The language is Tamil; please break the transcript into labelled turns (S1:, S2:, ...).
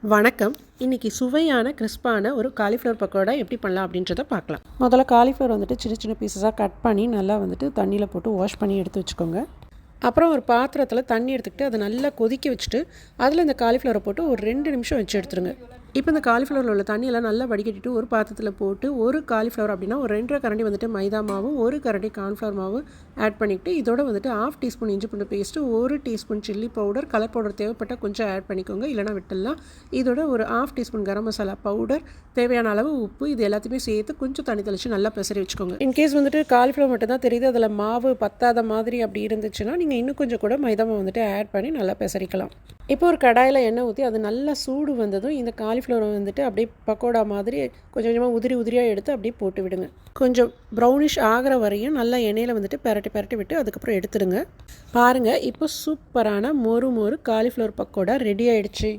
S1: வணக்கம். இன்றைக்கி சுவையான கிறிஸ்பான ஒரு காலிஃப்ளவர் பக்கோடா எப்படி பண்ணலாம் அப்படின்றத பார்க்கலாம். முதல்ல காலிஃப்ளவர் சின்ன சின்ன பீசஸாக கட் பண்ணி நல்லா தண்ணியில் போட்டு வாஷ் பண்ணி எடுத்து வச்சுக்கோங்க. அப்புறம் ஒரு பாத்திரத்தில் தண்ணி எடுத்துக்கிட்டு அதை நல்லா கொதிக்க வச்சுட்டு அதில் இந்த காலிஃப்ளவரை போட்டு ஒரு 2 நிமிஷம் வச்சு எடுத்துருங்க. இப்போ இந்த காலிஃப்ளவரில் உள்ள தண்ணியெல்லாம் நல்லா வடிகட்டிட்டு ஒரு பாத்திரத்தில் போட்டு ஒரு காலிஃப்ளவர் அப்படின்னா ஒரு 2.5 கரண்டி மைதா மாவும் 1 கரண்டி கார்ன்ஃப்ளவர் மாவு ஆட் பண்ணிவிட்டு இதோட 1/2 டீஸ்பூன் இஞ்சி பூண்டு paste 1 teaspoon chilli powder, colour powder தேவைப்பட்டால் கொஞ்சம் ஆட் பண்ணிக்கோங்க, இல்லைனா விட்டுடலாம். இதோட ஒரு 1/2 டீஸ்பூன் கரம் மசாலா பவுடர், தேவையான அளவு உப்பு, இது எல்லாத்தையுமே சேர்த்து கொஞ்சம் தண்ணி தெளித்து நல்லா பெசரி வச்சுக்கோங்க. இன்கேஸ் காலிஃப்ளவர் மட்டும் தான் தெரியுது, அதில் மாவு பத்தாத மாதிரி அப்படி இருந்துச்சுன்னா நீங்கள் இன்னும் கொஞ்சம் கூட மைதா மாவு ஆட் பண்ணி நல்லா பெசரிக்கலாம். இப்போ ஒரு கடாயில் எண்ணெய் ஊற்றி அது நல்லா சூடு வந்ததும் இந்த காலிஃப்ளவரை அப்படியே பக்கோடா மாதிரி கொஞ்சம் கொஞ்சமாக உதிரியாக எடுத்து அப்படியே போட்டு விடுங்க. கொஞ்சம் ப்ரௌனிஷ் ஆகிற வரையும் நல்லா எண்ணெயில் பெரட்டி விட்டு அதுக்கப்புறம் எடுத்துடுங்க. பாருங்கள், இப்போ சூப்பரான மொறு காலிஃப்ளவர் பக்கோடா ரெடி ஆகிடுச்சு.